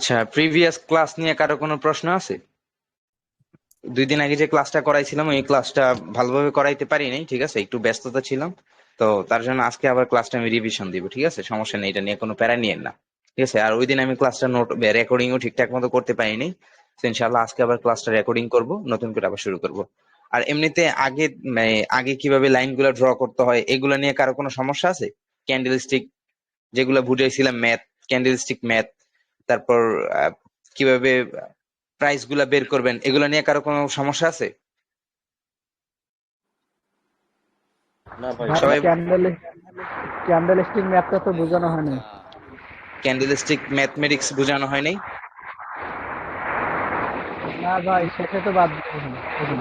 আচ্ছা, previous class নিয়ে কারো কোনো প্রশ্ন আছে? 2 দিন আগে যে ক্লাসটা করাইছিলাম ওই ক্লাসটা ভালোভাবে করাইতে পারি নাই, ঠিক আছে, একটু ব্যস্ততা ছিলাম। তো তার জন্য আজকে আবার ক্লাসটা আমি রিভিশন দিব, ঠিক আছে, সমস্যা নেই, এটা নিয়ে কোনো প্যারা নিয়েন না। ঠিক আছে, আর ওই দিন আমি ক্লাসটা নোট রেকর্ডিংও ঠিকঠাক মতো করতে পারিনি। তো ইনশাল্লাহ আজকে আবার ক্লাসটা রেকর্ডিং করব, নতুন করে আবার শুরু করব। আর এমনিতে আগে আগে কিভাবে লাইনগুলো ড্র করতে হয় এগুলো নিয়ে কারো কোনো সমস্যা আছে? ক্যান্ডেল, যেগুলো বুঝাইছিলাম, ম্যাথ, ক্যান্ডেলস্টিক ম্যাথ, তারপর কিভাবে প্রাইস গুলা বের করবেন, এগুলো নিয়ে কারো কোনো সমস্যা আছে? না ভাই, ভাই সবাই ক্যান্ডেল স্টিক ম্যাথটা তো বোঝানো হয়নি। ক্যান্ডেলস্টিক ম্যাথমেটিক্স বোঝানো হয় নাই? না ভাই, শেষে তো বাদ দিয়েছি।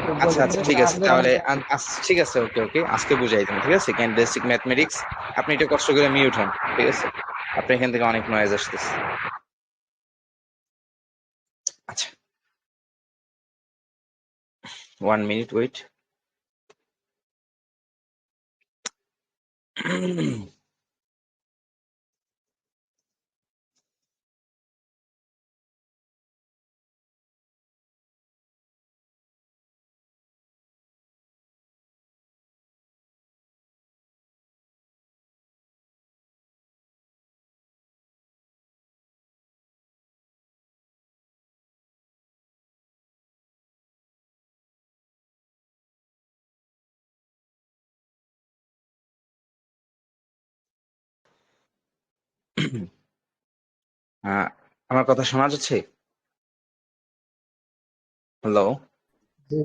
তো আচ্ছা আচ্ছা, বইয়ের ঠিক আছে, আমাদের তাহলে অনেক ঠিক আছে, ওকে ওকে, আজকে বুঝাই দিন, ঠিক আছে, ক্যান্ডেলস্টিক ম্যাথমেটিক্স। আপনি একটু কষ্ট করে মিউট হন, ঠিক আছে, আপনি এখান থেকে অনেক নয়েজ আসতেছে। আচ্ছা, 1 মিনিট ওয়েট। আমার কথা শোনা যাচ্ছে? হ্যালো? জি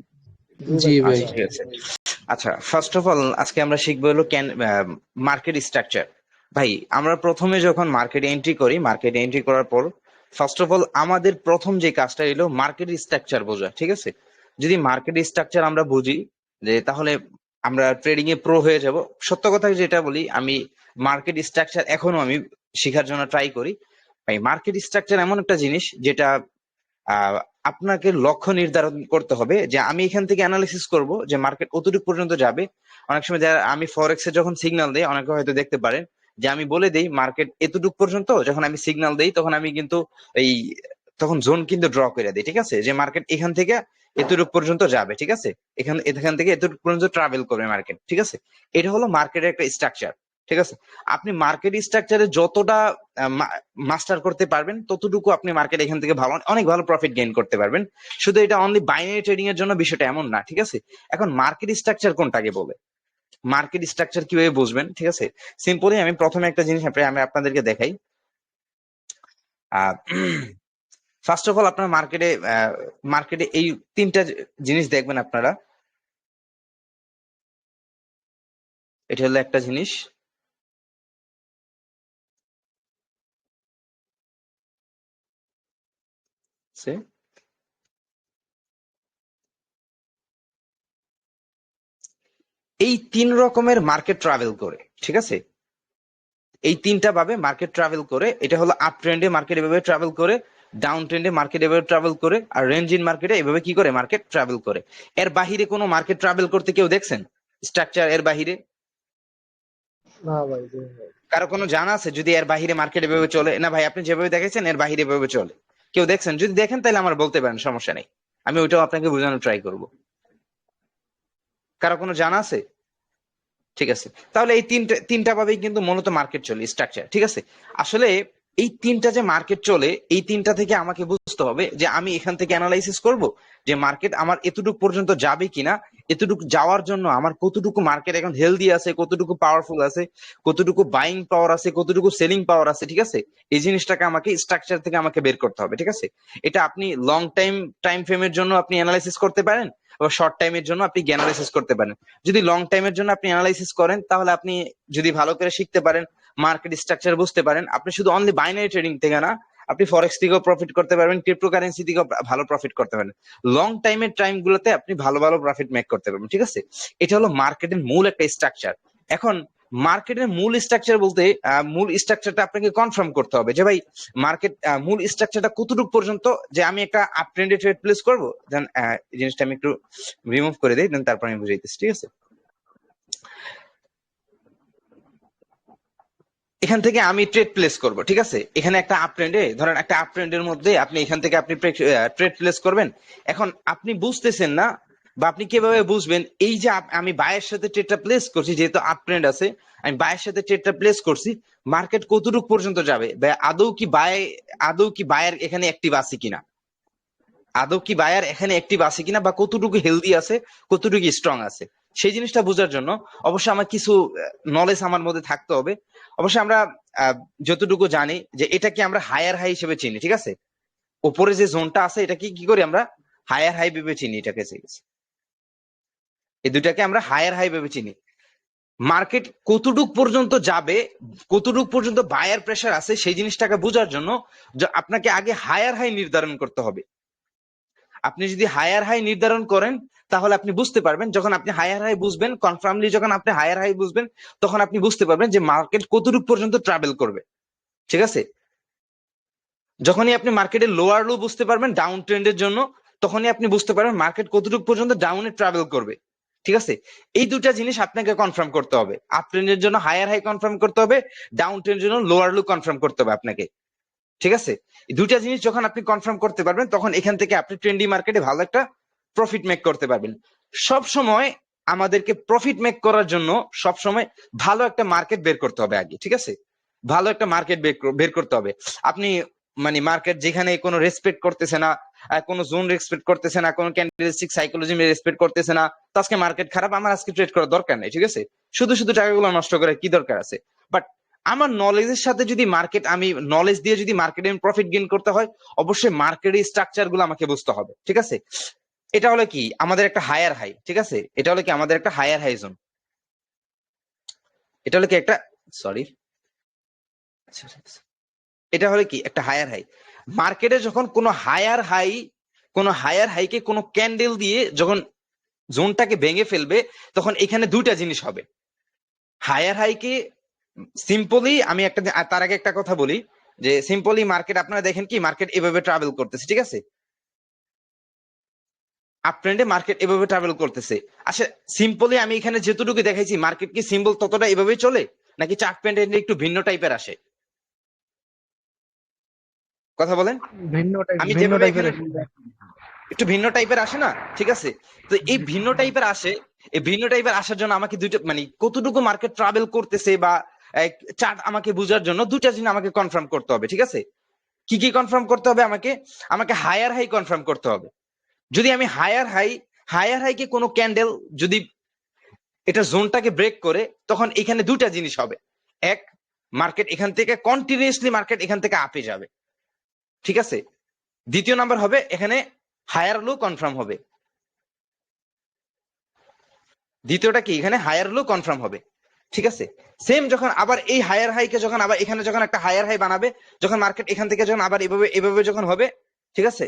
জি জি ভাই। ভাই। আচ্ছা, ঠিক আছে। আচ্ছা, ফার্স্ট অফ অল আজকে আমরা শিখবো হলো মার্কেট স্ট্রাকচার। ভাই, আমরা প্রথমে যখন মার্কেট এন্ট্রি করার পর ফার্স্ট অফ অল আমাদের প্রথম যে কাজটা এলো মার্কেট স্ট্রাকচার বোঝা, ঠিক আছে। যদি মার্কেট স্ট্রাকচার আমরা বুঝি, যে তাহলে আমরা ট্রেডিং এ প্রো হয়ে যাব। সত্য কথা যেটা বলি, আমি মার্কেট স্ট্রাকচার এখনো আমি শেখার জন্য ট্রাই করি। ভাই, মার্কেট স্ট্রাকচার এমন একটা জিনিস যেটা আহ, আপনাকে লক্ষ্য নির্ধারণ করতে হবে যে আমি এখান থেকে অ্যানালিসিস করব যে মার্কেট কতটুকু পর্যন্ত যাবে। অনেক সময় আমি ফরেক্স এ যখন সিগন্যাল দেই, অনেকে হয়তো দেখতে পারেন যে আমি বলে দেই মার্কেট এতটুকু পর্যন্ত, যখন আমি সিগন্যাল দেই তখন আমি কিন্তু এই তখন জোন কিন্তু ড্র করে দিই, ঠিক আছে, যে মার্কেট এখান থেকে এতটুকু পর্যন্ত যাবে, ঠিক আছে, এখান থেকে এতটুকু পর্যন্ত ট্রাভেল করবে মার্কেট, ঠিক আছে। এটা হলো মার্কেটের একটা স্ট্রাকচার, ঠিক আছে। আপনি মার্কেট স্ট্রাকচারে যতটা মাস্টার করতে পারবেন ততটুকু আপনি মার্কেট এখান থেকে অনেক ভালো প্রফিট গেইন করতে পারবেন। শুধু এটা অনলি বাইনারি ট্রেডিং এর জন্য বিষয়টা এমন না, ঠিক আছে। এখন মার্কেট স্ট্রাকচার কোনটাকে বলে, মার্কেট স্ট্রাকচার কিভাবে বুঝবেন, ঠিক আছে, সিম্পলি আমি প্রথমে একটা জিনিস আমি আপনাদেরকে দেখাই। ফার্স্ট অফ অল আপনার মার্কেটে এই তিনটা জিনিস দেখবেন আপনারা। এটা হলো একটা জিনিস, এই 3 রকমের মার্কেট ট্রাভেল করে, ঠিক আছে। এই তিনটা ভাবে মার্কেট ট্রাভেল করে। এটা হলো আপ ট্রেন্ডে মার্কেট এভাবে ট্রাভেল করে, ডাউন ট্রেন্ডে মার্কেট এভাবে ট্রাভেল করে, আর রেঞ্জ ইন মার্কেটে এভাবে কি করে মার্কেট ট্রাভেল করে। এর বাহিরে কোনো মার্কেট ট্রাভেল করতে কেউ দেখছেন স্ট্রাকচার এর বাহিরে? না ভাই, জি ভাই। কারো কোনো জানা আছে যদি এর বাহিরে মার্কেট এভাবে চলে? না ভাই, আপনি যেভাবে দেখেছেন এর বাহিরে এভাবে চলে, কেউ দেখছেন? যদি দেখেন তাহলে আমার বলতে পারেন, সমস্যা নেই, আমি ওইটাও আপনাকে বোঝানোর ট্রাই করব। কারো কোনো জানা আছে? ঠিক আছে, তাহলে এই তিনটা ভাবেই কিন্তু মূলত মার্কেট চলে, স্ট্রাকচার, ঠিক আছে। আসলে এই তিনটা যে মার্কেট চলে, এই তিনটা থেকে আমাকে বুঝতে হবে যে আমি এখান থেকে অ্যানালাইসিস করব যে মার্কেট আমার এতটুকু পর্যন্ত যাবে কিনা, এতটুকু যাওয়ার জন্য আমার কতটুকু মার্কেট এখন হেলদি আছে, কতটুকু পাওয়ারফুল আছে, কতটুকু বাইং পাওয়ার আছে, কতটুকু সেলিং পাওয়ার আছে, ঠিক আছে। এই জিনিসটাকে আমাকে স্ট্রাকচার থেকে আমাকে বের করতে হবে, ঠিক আছে। এটা আপনি লং টাইম ফ্রেমের জন্য আপনি অ্যানালাইসিস করতে পারেন, আবার শর্ট টাইমের জন্য আপনি অ্যানালাইসিস করতে পারেন। যদি লং টাইমের জন্য আপনি অ্যানালাইসিস করেন তাহলে আপনি যদি ভালো করে শিখতে পারেন, মার্কেট স্ট্রাকচার বুঝতে পারেন, আপনি শুধু অনলি বাইনারি ট্রেডিং থেকে না, আপনি ফরেক্স থেকেও প্রফিট করতে পারবেন, ক্রিপ্টোকারেন্সি থেকেও ভালো প্রফিট করতে পারবেন। লং টাইমের টাইম গুলোতে আপনি ভালো ভালো প্রফিট মেক করতে পারবেন, ঠিক আছে। এটা হলো মার্কেটের মূল একটা স্ট্রাকচার। এখন মার্কেটের মূল স্ট্রাকচার বলতে মূল স্ট্রাকচারটা আপনাকে কনফার্ম করতে হবে যে ভাই মার্কেট মূল স্ট্রাকচারটা কতটুকু পর্যন্ত, যে আমি একটা আপ ট্রেন্ডে ট্রেড প্লেস করবো। দেন এই জিনিসটা আমি একটু রিমুভ করে দিই, দেন তারপর আমি বুঝাইতেছি, ঠিক আছে। এখান থেকে আমি ট্রেড প্লেস করব, ঠিক আছে? এখানে একটা আপ ট্রেন্ডে, ধরেন একটা আপ ট্রেন্ডের মধ্যে আপনি এখান থেকে আপনি ট্রেড প্লেস করবেন। এখন আপনি বুঝতেছেন না, বা আপনি কিভাবে বুঝবেন এই যে আমি বায়ের সাথে ট্রেডটা প্লেস করছি, যেহেতু আপ ট্রেন্ড আছে, আমি বায়ের সাথে ট্রেডটা প্লেস করছি, মার্কেট কতটুকু পর্যন্ত যাবে, বা আদৌ কি বায়ার এখানে অ্যাক্টিভ আছে কিনা, আদৌ কি বায়ার এখানে অ্যাক্টিভ আছে কিনা, বা কতটুকু হেলদি আছে, কতটুকু স্ট্রং আছে, সেই জিনিসটা বোঝার জন্য অবশ্যই আমার কিছু নলেজ আমার মধ্যে থাকতে হবে। অবশ্যই আমরা যতটুকু জানি যে এটাকে আমরা হায়ার হাই হিসেবে চিনি, ঠিক আছে? উপরে যে জোনটা আছে এটাকে কি করি আমরা, হায়ার হাই ভেবে চিনি। এটাকে এই দুটাকে আমরা হায়ার হাই ভেবে চিনি। মার্কেট কতটুক পর্যন্ত যাবে, কতটুক পর্যন্ত বায়ার প্রেসার আছে, সেই জিনিসটাকে বোঝার জন্য আপনাকে আগে হায়ার হাই নির্ধারণ করতে হবে। আপনি যদি হায়ার হাই নির্ধারণ করেন তাহলে আপনি বুঝতে পারবেন, যখন আপনি হায়ার হাই বুঝবেন, কনফার্মলি যখন আপনি হায়ার হাই বুঝবেন, তখন আপনি বুঝতে পারবেন যে মার্কেট কতটুকু পর্যন্ত ট্রাভেল করবে, ঠিক আছে? যখনই আপনি মার্কেটের লোয়ার লো বুঝতে পারবেন ডাউন ট্রেন্ডের জন্য, তখনই আপনি বুঝতে পারবেন মার্কেট কতটুকু পর্যন্ত ডাউনে ট্রাভেল করবে, ঠিক আছে? এই দুটা জিনিস আপনাকে কনফার্ম করতে হবে। আপ ট্রেন্ডের জন্য হায়ার হাই কনফার্ম করতে হবে, ডাউন ট্রেন্ডের জন্য লোয়ার লো কনফার্ম করতে হবে আপনাকে, ঠিক আছে? এই দুইটা জিনিস যখন আপনি কনফার্ম করতে পারবেন, তখন এখান থেকে আপনি ট্রেন্ডি মার্কেটে ভালো একটা প্রফিট মেক করতে পারবেন। সব সময় আমাদেরকে প্রফিট মেক করার জন্য সব সময় ভালো একটা মার্কেট বের করতে হবে আগে, ঠিক আছে? ভালো একটা মার্কেট বের করতে হবে। আপনি মানে মার্কেট যেখানে কোনো রেসপেক্ট করতেছে না, কোনো জোন রেসপেক্ট করতেছে না, কোনো ক্যান্ডেলস্টিক সাইকোলজি রেসপেক্ট করতেছে না, তো আজকে মার্কেট খারাপ, আমার আজকে ট্রেড করার দরকার নেই, ঠিক আছে? শুধু শুধু টাকাগুলো নষ্ট করে কি দরকার আছে? বাট আমার নলেজের সাথে যদি আমি নলেজ দিয়ে যদি মার্কেটে প্রফিট গেইন করতে হয়, অবশ্যই মার্কেটের স্ট্রাকচার গুলো আমাকে বুঝতে হবে, ঠিক আছে? এটা হলো কি আমাদের একটা হায়ার হাই, ঠিক আছে? এটা হলো কি আমাদের একটা হায়ার হাই জোন, এটা হলো কি একটা, সরি, এটা হলো কি একটা হায়ার হাই। মার্কেটে যখন কোনো হায়ার হাইকে কোনো ক্যান্ডেল দিয়ে যখন জোনটাকে ভেঙে ফেলবে, তখন এখানে দুইটা জিনিস হবে। হায়ার হাইকে সিম্পলি আমি একটা, তার আগে একটা কথা বলি, যে সিম্পলি মার্কেট আপনারা দেখেন কি মার্কেট এভাবে ট্রাভেল করতেছে, ঠিক আছে? আপ ট্রেন্ডে মার্কেট এভাবে ট্রাভেল করতেছে। আচ্ছা, সিম্পলি আমি এখানে যেটুকু দেখাইছি, মার্কেট কি সিম্বল ততটা এভাবেই চলে, নাকি চার্ট প্যাটার্ন একটু ভিন্ন টাইপের আসে? কথা বলেন। আমি ভিন্ন যেভাবে টাইপের এখানে একটু ভিন্ন টাইপের আসে না, ঠিক আছে? তো এই ভিন্ন টাইপের আসে, এই ভিন্ন টাইপের আসার জন্য আমাকে দুইটা মানে কতটুকু মার্কেট ট্রাভেল করতেছে বা চার্ট আমাকে বোঝার জন্য দুইটা জিনিস আমাকে কনফার্ম করতে হবে, ঠিক আছে? কি কি কনফার্ম করতে হবে আমাকে? আমাকে হায়ার হাই কনফার্ম করতে হবে। যদি আমি হায়ার হাইকে কোনো ক্যান্ডেল যদি এটা জোনটাকে ব্রেক করে, তখন এখানে দুইটা জিনিস হবে। এক, মার্কেট এখান থেকে কন্টিনিউয়াসলি মার্কেট এখান থেকে আপে যাবে, ঠিক আছে? দ্বিতীয় নাম্বার হবে এখানে হায়ার লো কনফার্ম হবে। দ্বিতীয়টা কি, এখানে হায়ার লো কনফার্ম হবে, ঠিক আছে? সেম যখন আবার এই হায়ার হাইকে যখন আবার এখানে যখন একটা হায়ার হাই বানাবে, যখন মার্কেট এখান থেকে যখন আবার এভাবে এভাবে যখন হবে, ঠিক আছে?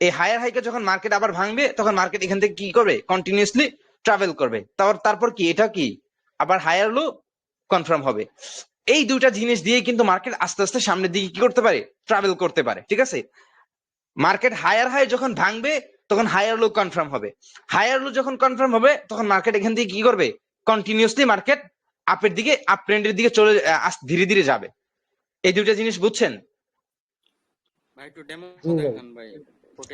এই হায়ার হাইকে যখন মার্কেট আবার ভাঙবে, তখন মার্কেট এখান থেকে কি করবে, কন্টিনিউয়াসলি ট্রাভেল করবে। তারপর কি এটা কি আবার হায়ার লো কনফার্ম হবে। এই দুইটা জিনিস দিয়ে কিন্তু মার্কেট আস্তে আস্তে সামনের দিকে কি করতে পারে, ট্রাভেল করতে পারে, ঠিক আছে? মার্কেট হায়ার হাই যখন ভাঙবে, তখন হায়ার লো কনফার্ম হবে। হায়ার লো যখন কনফার্ম হবে, তখন মার্কেট এখান থেকে কি করবে, কন্টিনিউয়াসলি মার্কেট আপের দিকে, আপ ট্রেন্ডের দিকে চলে ধীরে ধীরে যাবে। এই দুইটা জিনিস বুঝছেন? ভাই একটু ডেমো জি ভাই। দেখান ভাই।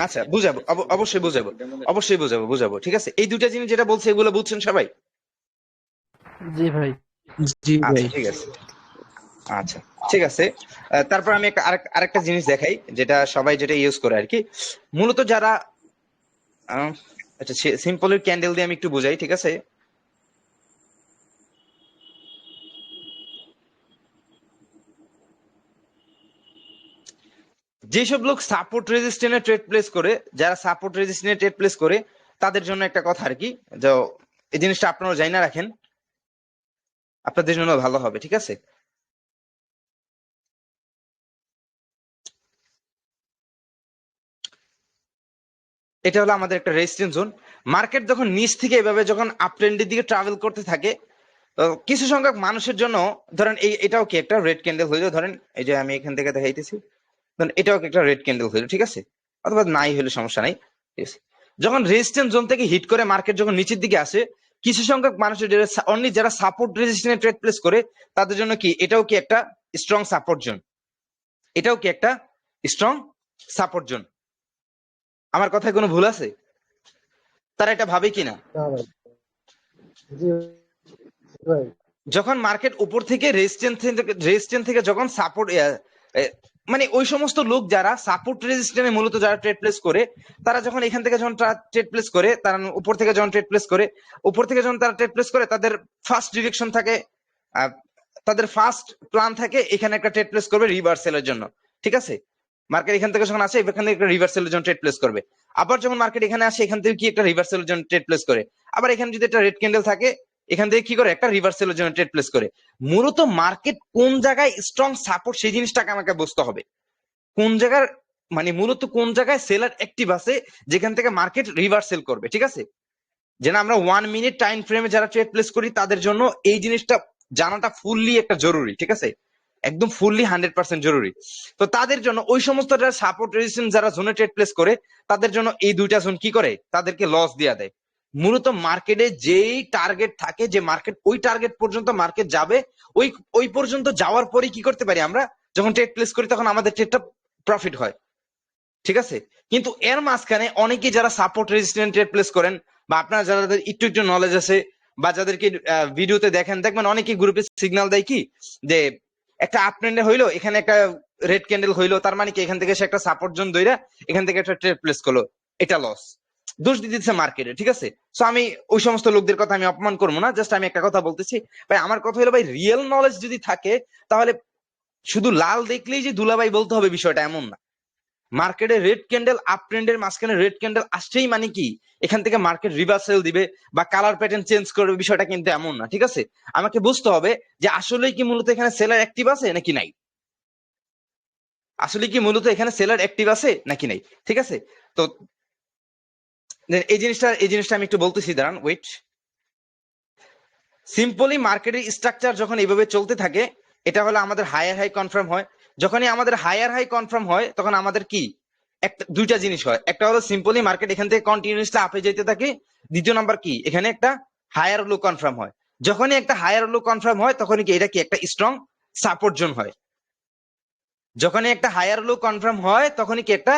আচ্ছা, বুঝাবো, অবশ্যই বুঝাবো, অবশ্যই বুঝাবো, ঠিক আছে? এই দুইটা জিনিস যেটা বলছে এগুলো বুঝছেন সবাই? জি ভাই। আচ্ছা, ঠিক আছে। আচ্ছা, ঠিক আছে। তারপর আমি আরেকটা জিনিস দেখাই, যেটা সবাই যেটা ইউজ করে আর কি, মূলত যারা আচ্ছা, সিম্পলের ক্যান্ডেল দিয়ে আমি একটু বুঝাই, ঠিক আছে? যেসব লোক সাপোর্ট রেজিস্ট্যান্সে ট্রেড প্লেস করে, যারা সাপোর্ট রেজিস্ট্যান্সে ট্রেড প্লেস করে, তাদের জন্য একটা কথা আর কি, যে এই জিনিসটা আপনারা জানা রাখেন, আপনাদের জন্য ভালো হবে, ঠিক আছে? এটা হলো আমাদের একটা রেজিস্ট্যান্স জোন। মার্কেট যখন নিচ থেকে এভাবে যখন আপ ট্রেন্ডের দিকে ট্রাভেল করতে থাকে, কিছু সংখ্যক মানুষের জন্য, ধরেন এটাও কি একটা রেড ক্যান্ডেল হইলো, ধরেন এই যে আমি এখান থেকে দেখাইতেছি, ধরেন এটাও কি একটা রেড ক্যান্ডেল হইলো, ঠিক আছে? অথবা নাই হলে সমস্যা নাই, ঠিক আছে? যখন রেজিস্ট্যান্স জোন থেকে হিট করে মার্কেট যখন নিচের দিকে আসে, কিছু সংখ্যক মানুষের অনলি যারা সাপোর্ট রেজিস্ট্যান্সে ট্রেড প্লেস করে তাদের জন্য কি এটাও কি একটা স্ট্রং সাপোর্ট জোন, এটাও কি একটা স্ট্রং সাপোর্ট জোন। আমার কথায় কোনো ভুল আছে? তারা এটা ভাবে কিনা? হ্যাঁ ভাই। জি ভাই। যখন মার্কেট উপর থেকে রেজিস্ট্যান্স থেকে যখন সাপোর্ট মানে ওই সমস্ত লোক যারা সাপোর্ট রেজিস্ট্যান্সে মূলত যারা ট্রেড প্লেস করে, তারা যখন এখান থেকে যখন ট্রেড প্লেস করে, তারা উপর থেকে যখন ট্রেড প্লেস করে, উপর থেকে যখন তারা ট্রেড প্লেস করে, তাদের ফার্স্ট ডিরেকশন থাকে, তাদের ফার্স্ট প্ল্যান থাকে এখানে একটা ট্রেড প্লেস করবে রিভার্সালের জন্য, ঠিক আছে? মার্কেট এখান থেকে যখন আসে এখান থেকে একটা রিভার্সালের জন্য ট্রেড প্লেস করবে। আবার যখন মার্কেট এখানে আসে এখান থেকে কি একটা রিভার্সালের জন্য ট্রেড প্লেস করে। আবার এখানে যদি একটা রেড ক্যান্ডেল থাকে এখান থেকে কি করে একটা রিভার্সালের জন্য ট্রেড প্লেস করে। মূলত মার্কেট কোন জায়গায় স্ট্রং সাপোর্ট সেই জিনিসটাকে আমাকে বুঝতে হবে। কোন জায়গার মানে মূলত কোন জায়গায় সেলার অ্যাক্টিভ আছে যেখান থেকে মার্কেট রিভার্সাল করবে, ঠিক আছে? যেন আমরা 1 মিনিট টাইম ফ্রেমে যারা ট্রেড প্লেস করি তাদের জন্য এই জিনিসটা জানাটা ফুললি একটা জরুরি, ঠিক আছে? একদম ফুললি 100% জরুরি। তো তাদের জন্য ওই সমস্ত যারা সাপোর্ট রেজিস্ট্যান্স যারা জোনে ট্রেড প্লেস করে তাদের জন্য এই দুইটা জোন কি করে, তাদেরকে লস দেয়া দেয়। মূলত মার্কেটে যেই টার্গেট থাকে, যে মার্কেট ওই টার্গেট পর্যন্ত মার্কেট যাবে, ওই ওই পর্যন্ত যাওয়ার পরে কি করতে পারি আমরা, যখন ট্রেড প্লেস করি তখন আমাদের ট্রেডটা প্রফিট হয়, ঠিক আছে? কিন্তু এর মাঝখানে অনেকে যারা সাপোর্ট রেজিস্ট্যান্স ট্রেড প্লেস করেন, বা আপনারা যাদের একটু একটু নলেজ আছে বা যাদেরকে ভিডিওতে দেখেন, দেখবেন অনেকে গ্রুপে সিগন্যাল দেয় কি যে একটা আপ ট্রেন্ডে হইলো, এখানে একটা রেড ক্যান্ডেল হইলো, তার মানে কি এখান থেকে সে একটা সাপোর্ট জোন ধইরা এখান থেকে একটা ট্রেড প্লেস করলো, এটা লস, দোষ দিতেছে মার্কেটে, ঠিক আছে? সো আমি ওই সমস্ত লোকদের কথা আমি অপমান করবো না, জাস্ট আমি একটা কথা বলতেছি ভাই। আমার কথা হলো ভাই, রিয়েল নলেজ যদি থাকে তাহলে শুধু লাল দেখলেই যে দুলাভাই বলতে হবে বিষয়টা এমন না। মার্কেটে রেড ক্যান্ডেল আপ ট্রেন্ডের মাঝখানে রেড ক্যান্ডেল আসছেই মানে কি এখান থেকে মার্কেট রিভার্সাল দিবে বা কালার প্যাটার্ন চেঞ্জ করবে, বিষয়টা কিন্তু এমন না, ঠিক আছে? আমাকে বুঝতে হবে যে আসলে কি মূলত এখানে সেলার অ্যাক্টিভ আছে নাকি নাই, আসলে কি মূলত এখানে সেলার অ্যাক্টিভ আছে নাকি নাই, ঠিক আছে? তো এই জিনিসটা আমি একটু বলতেছি, দাঁড়ান, ওয়েট। সিম্পলি মার্কেটের স্ট্রাকচার যখন এইভাবে চলতে থাকে, এটা হলো আমাদের হায়ার হাই কনফার্ম হয়। যখনই আমাদের হায়ার হাই কনফার্ম হয় তখন আমাদের কি একটা দুইটা জিনিস হয়। একটা হলো সিম্পলি মার্কেট এখান থেকে কন্টিনিউয়াসলি আপে যেতে থাকে। দ্বিতীয় নাম্বার কি, এখানে একটা হায়ার লো কনফার্ম হয়। যখনই একটা হায়ার লো কনফার্ম হয় তখনই কি এটা কি একটা স্ট্রং সাপোর্ট জোন হয়। যখনই একটা হায়ার লো কনফার্ম হয় তখনই কি একটা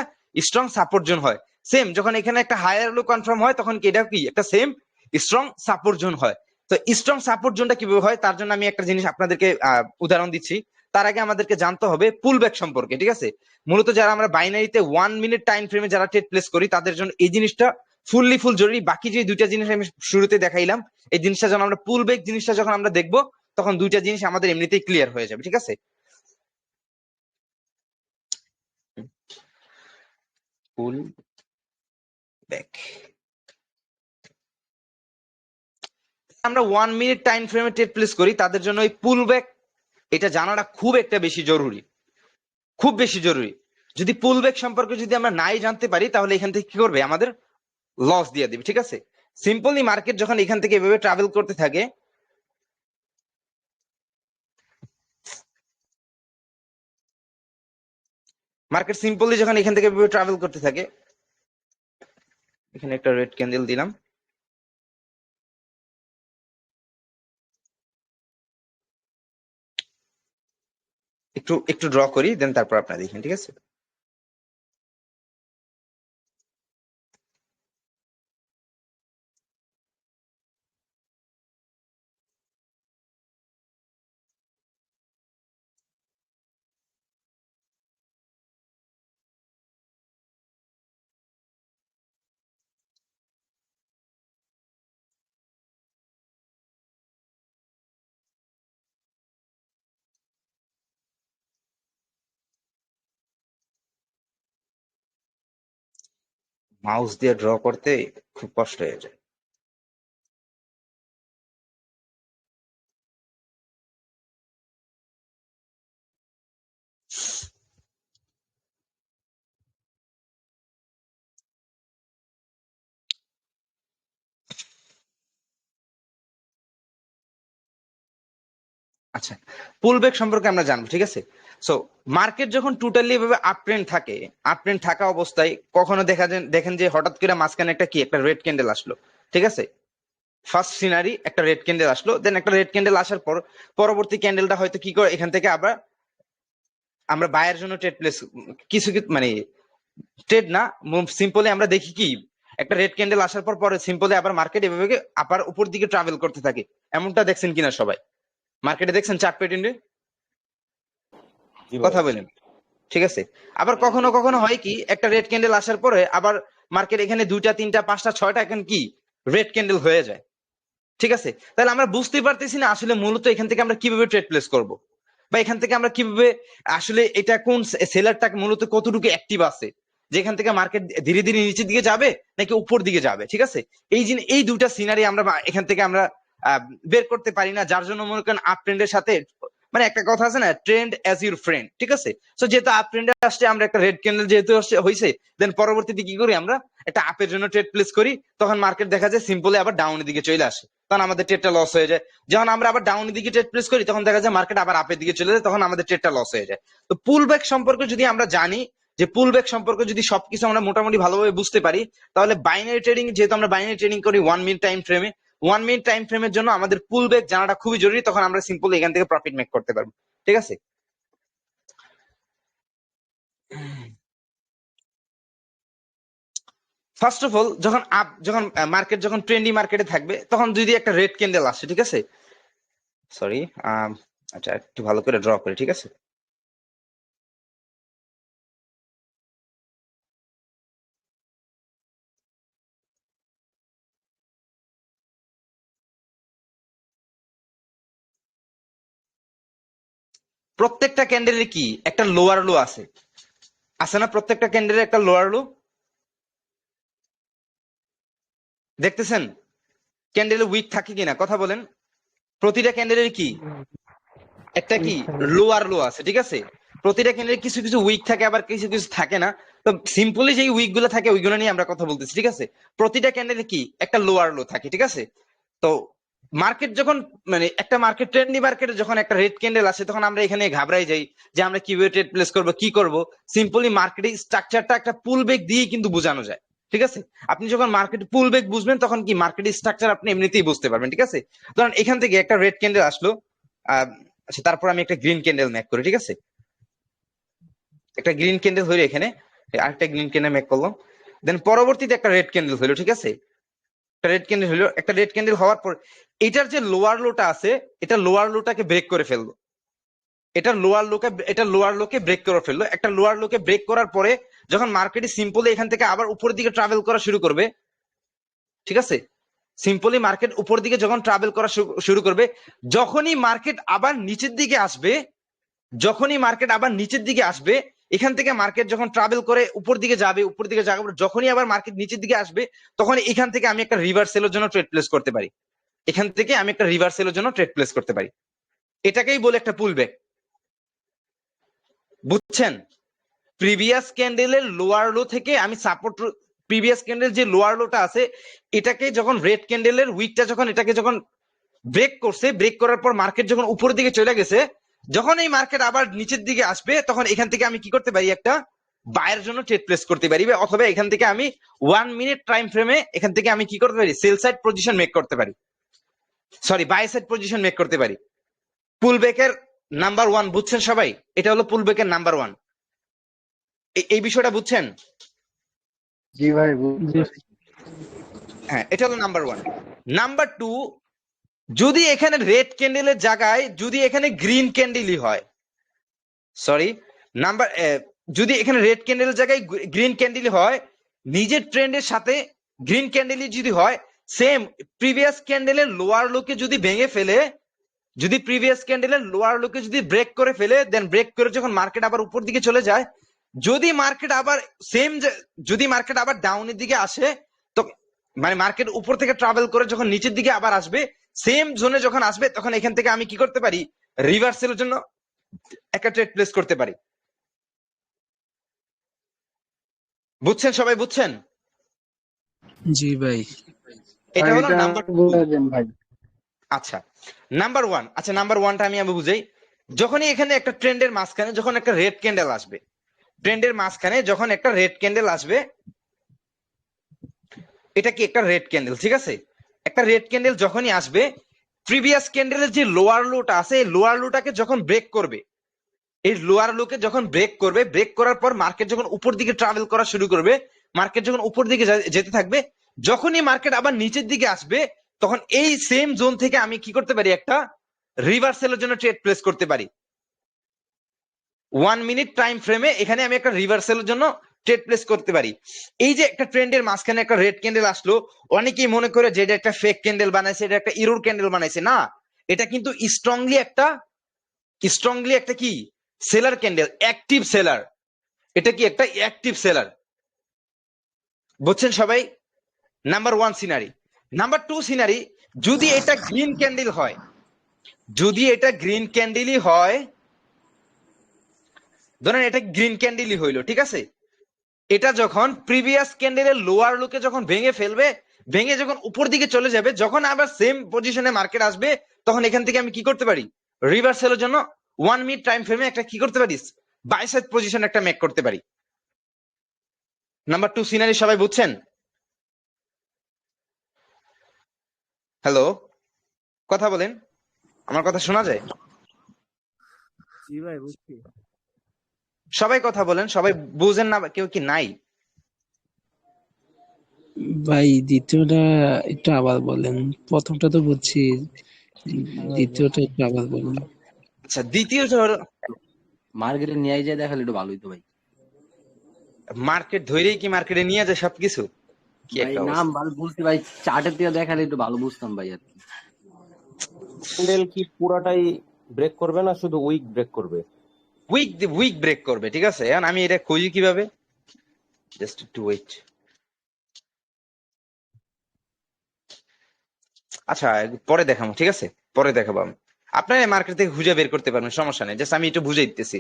স্ট্রং সাপোর্ট জোন হয়। সেম যখন এখানে একটা হায়ার লো কনফার্ম হয় তখন কি এটা কি একটা সেম স্ট্রং সাপোর্ট জোন হয়। তো স্ট্রং সাপোর্ট জোনটা কিভাবে হয় তার জন্য আমি একটা জিনিস আপনাদেরকে উদাহরণ দিচ্ছি। তার আগে আমাদেরকে জানতে হবে পুল ব্যাক সম্পর্কে, ঠিক আছে? মূলত যারা আমরা বাইনারিতে 1 মিনিট টাইম ফ্রেমে যারা ট্রেড প্লেস করি তাদের জন্য এই জিনিসটা ফুল জরুরি। বাকি যে দুইটা জিনিস আমি শুরুতে দেখাইলাম, এই জিনিসটা যখন আমরা পুল ব্যাক জিনিসটা যখন আমরা দেখবো তখন দুইটা জিনিস আমাদের এমনিতেই ক্লিয়ার হয়ে যাবে, ঠিক আছে? পুল ব্যাক, আমরা 1 মিনিট টাইম ফ্রেমে ট্রেড প্লেস করি তাদের জন্য এই পুল ব্যাক এটা জানাটা খুব একটা বেশি জরুরি, খুব বেশি জরুরি। যদি পুল ব্যাক সম্পর্কে যদি আমরা নাই জানতে পারি তাহলে এখান থেকে কি করবে, আমাদের লস দিয়ে দিবে, ঠিক আছে? সিম্পলি মার্কেট যখন এখান থেকে এভাবে ট্রাভেল করতে থাকে, মার্কেট সিম্পলি যখন এখান থেকে এভাবে ট্রাভেল করতে থাকে, এখানে একটা রেড ক্যান্ডেল দিলাম, একটু একটু ড্র করি দেন তারপর আপনারা দেখেন, ঠিক আছে? মাউস দিয়ে ড্র করতে খুব কষ্ট হয়ে যায়। আচ্ছা, পুল ব্যাক সম্পর্কে আমরা জানবো, ঠিক আছে? সো মার্কেট যখন টোটালি এভাবে আপ ট্রেন্ড থাকে, আপ ট্রেন্ড থাকা অবস্থায় কখনো দেখেন যে হঠাৎ করে মাঝখানে একটা কি একটা রেড ক্যান্ডেল আসলো, ঠিক আছে? ফার্স্ট সিনারি একটা রেড ক্যান্ডেল আসলো, দেন একটা রেড ক্যান্ডেল আসার পর পরবর্তী ক্যান্ডেলটা হয়তো কি করে এখান থেকে আবার আমরা বায়ের জন্য ট্রেড প্লেস কিছু মানে ট্রেড না, সিম্পলি আমরা দেখি কি একটা রেড ক্যান্ডেল আসার পর পরে সিম্পলি আবার মার্কেট এভাবে আবার উপর দিকে ট্রাভেল করতে থাকে। এমনটা দেখছেন কিনা সবাই? মার্কেটে দেখছেন চার্ট প্যাটার্নে? কথা বলেন। ঠিক আছে। আবার কখনো কখনো হয় কি একটা রেড ক্যান্ডেল আসার পরে আবার মার্কেট এখানে 2টা 3টা 5টা 6টা এখন কি রেড ক্যান্ডেল হয়ে যায়। ঠিক আছে, তাহলে আমরা বুঝতে পারতেছি না আসলে মূলত এখান থেকে আমরা কিভাবে ট্রেড প্লেস করব, বা এখান থেকে আমরা কিভাবে আসলে এটা কোন সেলারটা মূলত কতটুকু অ্যাক্টিভ আছে, যেখান থেকে মার্কেট ধীরে ধীরে নিচের দিকে যাবে নাকি উপর দিকে যাবে। ঠিক আছে, এই দুটা সিনারি আমরা এখান থেকে আমরা বের করতে পারি না, যার জন্য মনে করেন আপ ট্রেন্ডের সাথে মানে একটা কথা আছে না, ট্রেন্ড অ্যাজ ইউর ফ্রেন্ড। ঠিক আছে, তো যেহেতু আপ ট্রেন্ডে আসছে আমরা একটা রেড ক্যান্ডেল যেহেতু হয়েছে, দেন পরবর্তীতে কি করি আমরা একটা আপের জন্য ট্রেড প্লেস করি, তখন মার্কেট দেখা যায় সিম্পলি আবার ডাউনের দিকে চলে আসে, তখন আমাদের ট্রেডটা লস হয়ে যায়। যখন আমরা আবার ডাউনের দিকে ট্রেড প্লেস করি তখন দেখা যায় মার্কেট আবার আপের দিকে চলে যায়, তখন আমাদের ট্রেডটা লস হয়ে যায়। তো পুল ব্যাক সম্পর্কে যদি আমরা জানি, যে পুল ব্যাক সম্পর্কে যদি সবকিছু আমরা মোটামুটি ভালোভাবে বুঝতে পারি, তাহলে বাইনারি ট্রেডিং যেহেতু আমরা বাইনারি ট্রেডিং করি 1 মিনিট টাইম ফ্রেমে, 1 মিনিট টাইম ফ্রেমের জন্য আমাদের পুল ব্যাক জানাটা খুবই জরুরি, তখন আমরা সিম্পলি এখান থেকে প্রফিট মেক করতে পারবো। ঠিক আছে, ফার্স্ট অফ অল যখন মার্কেট যখন ট্রেন্ডি মার্কেটে থাকবে তখন যদি একটা রেড ক্যান্ডেল আসে, ঠিক আছে, সরি আচ্ছা একটু ভালো করে ড্র করি। ঠিক আছে, প্রত্যেকটা ক্যান্ডেলের কি একটা লোয়ার লো আছে, আছে না? প্রত্যেকটা ক্যান্ডেলের একটা লোয়ার লো দেখতেছেন? ক্যান্ডেলে উইক থাকে কিনা কথা বলেন। প্রতিটা ক্যান্ডেলের কি একটা কি লোয়ার লো আছে। ঠিক আছে, প্রতিটা ক্যান্ডেলের কিছু কিছু উইক থাকে আবার কিছু কিছু থাকে না। তো সিম্পলি যেই উইক গুলো থাকে ওইগুলো নিয়ে আমরা কথা বলতেছি। ঠিক আছে, প্রতিটা ক্যান্ডেলে কি একটা লোয়ার লো থাকে। ঠিক আছে, তো মার্কেট যখন মানে একটা মার্কেট ট্রেন্ডি মার্কেটে যখন একটা রেড ক্যান্ডেল আসে তখন আমরা এখানে ঘাবড়াই যাই যে আমরা কিভাবে ট্রেড প্লেস করবো, কি করব। সিম্পলি মার্কেটিং স্ট্রাকচারটা একটা পুল ব্যাক দিয়ে কিন্তু বোঝানো যায়। ঠিক আছে, আপনি যখন মার্কেট পুল ব্যাক বুঝবেন তখন কি মার্কেটিং স্ট্রাকচার আপনি এমনিতেই বুঝতে পারবেন। ঠিক আছে, ধরেন এখান থেকে একটা রেড ক্যান্ডেল আসলো, আচ্ছা তারপর আমি একটা গ্রিন ক্যান্ডেল মেক করি। ঠিক আছে, একটা গ্রিন ক্যান্ডেল হইলো এখানে, আরেকটা গ্রিন ক্যান্ডেল মেক করলাম, দেন পরবর্তীতে একটা রেড ক্যান্ডেল হইলো। ঠিক আছে, একটা রেড ক্যান্ডেল হলো, একটা রেড ক্যান্ডেল হওয়ার পর এটার যে লোয়ার লোটা আছে এটা লোয়ার লোটাকে ব্রেক করে ফেললো, এটা লোয়ার লোকে ব্রেক করে ফেললো। একটা লোয়ার লোকে ব্রেক করার পরে যখন মার্কেটে সিম্পলি এখান থেকে আবার উপরের দিকে ট্রাভেল করা শুরু করবে, ঠিক আছে, সিম্পলি মার্কেট উপর দিকে যখন ট্রাভেল করা শুরু করবে, যখনই মার্কেট আবার নিচের দিকে আসবে, যখনই মার্কেট আবার নিচের দিকে আসবে, এখান থেকে মার্কেট যখন ট্রাভেল করে উপর দিকে যাবে, উপর দিকে যাবে, যখনই আবার মার্কেট নিচের দিকে আসবে তখন এখান থেকে আমি একটা রিভার্সেলের জন্য ট্রেড প্লেস করতে পারি, এখান থেকে আমি একটা রিভার্সেলের জন্য ট্রেড প্লেস করতে পারি। এটাকেই বলে একটা পুল ব্যাক। বুঝছেন? প্রিভিয়াস ক্যান্ডেলের লোয়ার লো থেকে আমি সাপোর্ট, প্রিভিয়াস ক্যান্ডেল যে লোয়ার লোটা আছে এটাকে যখন রেড ক্যান্ডেলের উইকটা যখন এটাকে যখন ব্রেক করছে, ব্রেক করার পর মার্কেট যখন উপরের দিকে চলে গেছে, যখন এই মার্কেট আবার নিচের দিকে আসবে তখন এখান থেকে আমি কি করতে পারি, একটা বায়ের জন্য ট্রেড প্লেস করতে পারি, অথবা এখান থেকে আমি 1 মিনিট টাইম ফ্রেমে এখান থেকে আমি কি করতে পারি, সেল সাইড পজিশন মেক করতে পারি, sorry by side position make করতে পারি। পুল ব্যাকের নাম্বার 1 বুঝছেন সবাই? এটা হলো পুল ব্যাকের নাম্বার 1। এই বিষয়টা বুঝছেন? জি ভাই জি। হ্যাঁ, এটা হলো নাম্বার 1। নাম্বার 2, যদি এখানে রেড ক্যান্ডেলের জায়গায় যদি এখানে গ্রিন ক্যান্ডেলই হয়, সরি নাম্বার, যদি এখানে রেড ক্যান্ডেলের জায়গায় গ্রিন ক্যান্ডেলই হয়, নিজের ট্রেন্ডের সাথে গ্রিন ক্যান্ডেলই যদি হয়, সেম প্রিভিয়াস ক্যান্ডেলের লোয়ার লোকে যদি ভেঙে ফেলে, যদি প্রিভিয়াস ক্যান্ডেলের লোয়ার লোকে যদি ব্রেক করে ফেলে, দেন ব্রেক করে যখন মার্কেট আবার উপর দিকে চলে যায়, যদি মার্কেট আবার সেম, যদি মার্কেট আবার ডাউনের দিকে আসে, তো মানে মার্কেট উপর থেকে ট্রাভেল করে যখন নিচের দিকে আবার আসবে, সেম জোনে যখন আসবে তখন এখান থেকে আমি কি করতে পারি, রিভার্সেলের জন্য একটা ট্রেড প্লেস করতে পারি। বুঝছেন সবাই? বুঝছেন? জি ভাই। এটা হলো এটা নাম্বার বলে দেন ভাই। আচ্ছা নাম্বার 1, আচ্ছা নাম্বার 1টা আমি বুঝাই। যখনই এখানে একটা ট্রেন্ডের মাঝখানে যখন একটা রেড ক্যান্ডেল আসবে, ট্রেন্ডের মাঝখানে যখন একটা রেড ক্যান্ডেল আসবে, এটা কি একটা রেড ক্যান্ডেল, ঠিক আছে, একটা রেড ক্যান্ডেল যখনই আসবে, প্রিভিয়াস ক্যান্ডেলের যে লোয়ার লোটা আছে এই লোয়ার লোটাকে যখন ব্রেক করবে, এই লোয়ার লোকে যখন ব্রেক করবে, ব্রেক করার পর মার্কেট যখন উপর দিকে ট্রাভেল করা শুরু করবে, মার্কেট যখন উপর দিকে যেতে থাকবে, যখনই মার্কেট আবার নিচের দিকে আসবে, তখন এই সেম জোন থেকে আমি কি করতে পারি, একটা রিভার্সালের জন্য ট্রেড প্লেস করতে পারি। 1 মিনিট টাইম ফ্রেমে এখানে আমি একটা রিভার্সালের জন্য ট্রেড প্লেস করতে পারি। এই যে একটা ট্রেন্ডের মাঝখানে একটা রেড ক্যান্ডেল আসলো, অনেকেই মনে করে যে এটা একটা ফেক ক্যান্ডেল বানাইছে, এটা একটা ইরোর ক্যান্ডেল বানাইছে। না, এটা কিন্তু স্ট্রংলি একটা কি সেলার ক্যান্ডেল, অ্যাক্টিভ সেলার। এটা কি একটা অ্যাক্টিভ সেলার, বুঝছেন সবাই? Number 1 scenery. নাম্বার 2 সিনারি, যদি এটা গ্রিন ক্যান্ডেল হয়, যদি এটা গ্রিন ক্যান্ডেলই হয়, ধরেন এটা গ্রিন ক্যান্ডেলই হইলো, ঠিক আছে, এটা যখন প্রিভিয়াস ক্যান্ডেলের লোয়ার লোকে যখন ভেঙে ফেলবে, ভেঙে যখন উপর দিকে চলে যাবে, যখন আবার সেম পজিশনে মার্কেট আসবে, তখন এখান থেকে আমি কি করতে পারি, রিভার্সালের জন্য 1 মিনিট টাইম ফ্রেমে একটা কি করতে পারি, বাই সাইড পজিশন একটা মেক করতে পারি। নাম্বার 2 সিনারি সবাই বুঝছেন? হ্যালো, কথা বলেন, আমার কথা শোনা যায়? জি ভাই বুঝছি। সবাই কথা বলেন, সবাই বুঝেন না কেউ কি নাই? ভাই দ্বিতীয়টা একটু আবার বলেন, প্রথমটা তো বুঝছি, দ্বিতীয়টা একটু আবার বলেন। আচ্ছা, দ্বিতীয়টা হলো মার্কেটে নিয়ে যায় দেখালে একটু ভালোই তো ভাই। মার্কেট ধরেই কি মার্কেটে নিয়ে যায় সবকিছু? কি ভাই একটা নাম অবস্থা। ভালো বুঝছি ভাই, চার্টের দিয়ে দেখালে একটু ভালো বুঝতাম ভাই আর কি। ক্যান্ডেল কি পুরাটাই ব্রেক করবে না শুধু উইক ব্রেক করবে? উইক ব্রেক করবে, ঠিক আছে। এখন আমি এটা খুঁজি কিভাবে, জাস্ট টু ওয়েট। আচ্ছা, পরে দেখাবো, ঠিক আছে, পরে দেখাবো। আমি আপনার মার্কেট থেকে খুঁজে বের করতে পারবেন, সমস্যা নেই, জাস্ট আমি একটু বুঝে দিতেছি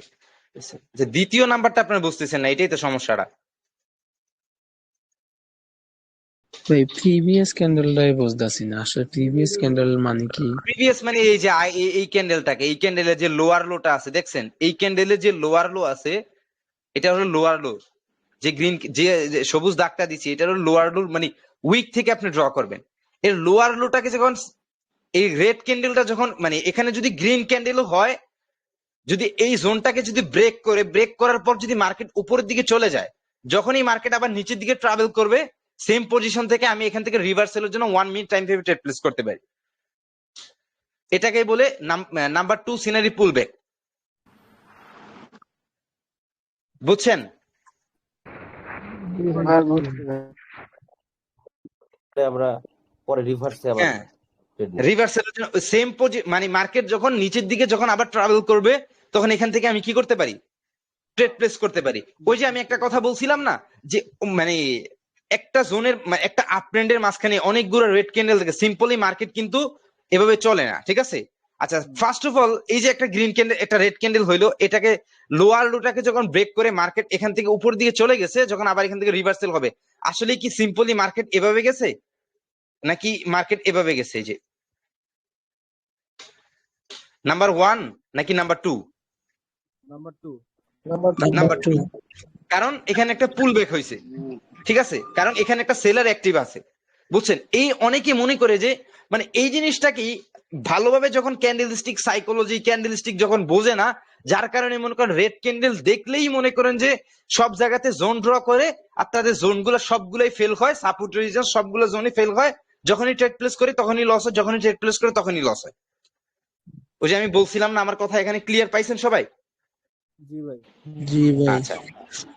যে দ্বিতীয় নাম্বারটা আপনারা বুঝতেছেন না, এটাই তো সমস্যাটা। ভাই প্রিভিয়াস ক্যান্ডেলটাই বুঝতেছি না, আসলে প্রিভিয়াস ক্যান্ডেল মানে কি? প্রিভিয়াস মানে এই যে এই ক্যান্ডেলটাকে, এই ক্যান্ডেলের যে লোয়ার লোটা আছে দেখছেন, এই ক্যান্ডেলের যে লোয়ার লো আছে, এটা হলো লোয়ার লো। যে গ্রিন যে সবুজ দাগটা দিচ্ছি, এটা হলো লোয়ার লো, মানে উইক থেকে আপনি ড্র করবেন। এর লোয়ার লোটাকে যখন এই রেড ক্যান্ডেলটা যখন, মানে এখানে যদি গ্রিন ক্যান্ডেলও হয়, যদি এই জোনটাকে যদি ব্রেক করার পর যদি মার্কেট উপরের দিকে চলে যায়, যখনই মার্কেট আবার নিচের দিকে ট্রাভেল করবে, সেম পজিশন থেকে আমি এখান থেকে রিভার্সালের জন্য 1 মিনিট টাইম ফ্রেমে ট্রেড প্লেস করতে পারি। এটাকে বলে নাম্বার 2 সিনারি পুল ব্যাক, বুঝছেন? আমরা পরে রিভার্সে আবার হ্যাঁ, trade নিব। রিভার্সালের জন্য সেম মানে মার্কেট যখন নিচের দিকে যখন আবার ট্রাভেল করবে, তখন এখান থেকে আমি কি করতে পারি, ট্রেড প্লেস করতে পারি। ওই যে আমি একটা কথা বলছিলাম না, যে মানে একটা জোনের, একটা আপ ট্রেন্ডের মাঝখানে অনেকগুলো রেড ক্যান্ডেল থাকে, সিম্পলি মার্কেট কিন্তু এভাবে চলে না, ঠিক আছে। আচ্ছা, ফার্স্ট অফ অল এই যে একটা গ্রিন ক্যান্ডেল, একটা রেড ক্যান্ডেল হইলো, এটাকে লোয়ার লোটাকে যখন ব্রেক করে মার্কেট এখান থেকে উপর দিকে চলে গেছে, যখন আবার এখান থেকে রিভার্সাল হবে, আসলে কি সিম্পলি মার্কেট এভাবে গেছে নাকি মার্কেট এভাবে গেছে? এই যে নাম্বার 1 নাকি নাম্বার 2? নাম্বার 2। নাম্বার 2। কারণ এখানে একটা পুল ব্যাক হয়েছে, ঠিক আছে, কারণ এখানে একটা সেলার অ্যাক্টিভ আছে, বুঝছেন? এই অনেকে মনে করে যে মানে এই জিনিসটা কি ভালোভাবে যখন ক্যান্ডেলস্টিক সাইকোলজি, ক্যান্ডেলস্টিক যখন বোঝে না, যার কারণে মনে করেন রেড ক্যান্ডেল দেখলেই মনে করেন যে সব জায়গাতে জোন ড্র করে, আর তাদের জোনগুলো সবগুলাই ফেল হয়, সাপোর্ট রেজিস্ট্যান্স সবগুলো জোনই ফেল হয়, যখনই ট্রেড প্লেস করে তখনই লস হয়, যখনই ট্রেড প্লেস করে তখনই লস হয়। ওই যে আমি বলছিলাম না, আমার কথা এখানে ক্লিয়ার পাইছেন সবাই? জি ভাই। জি ভাই। আচ্ছা,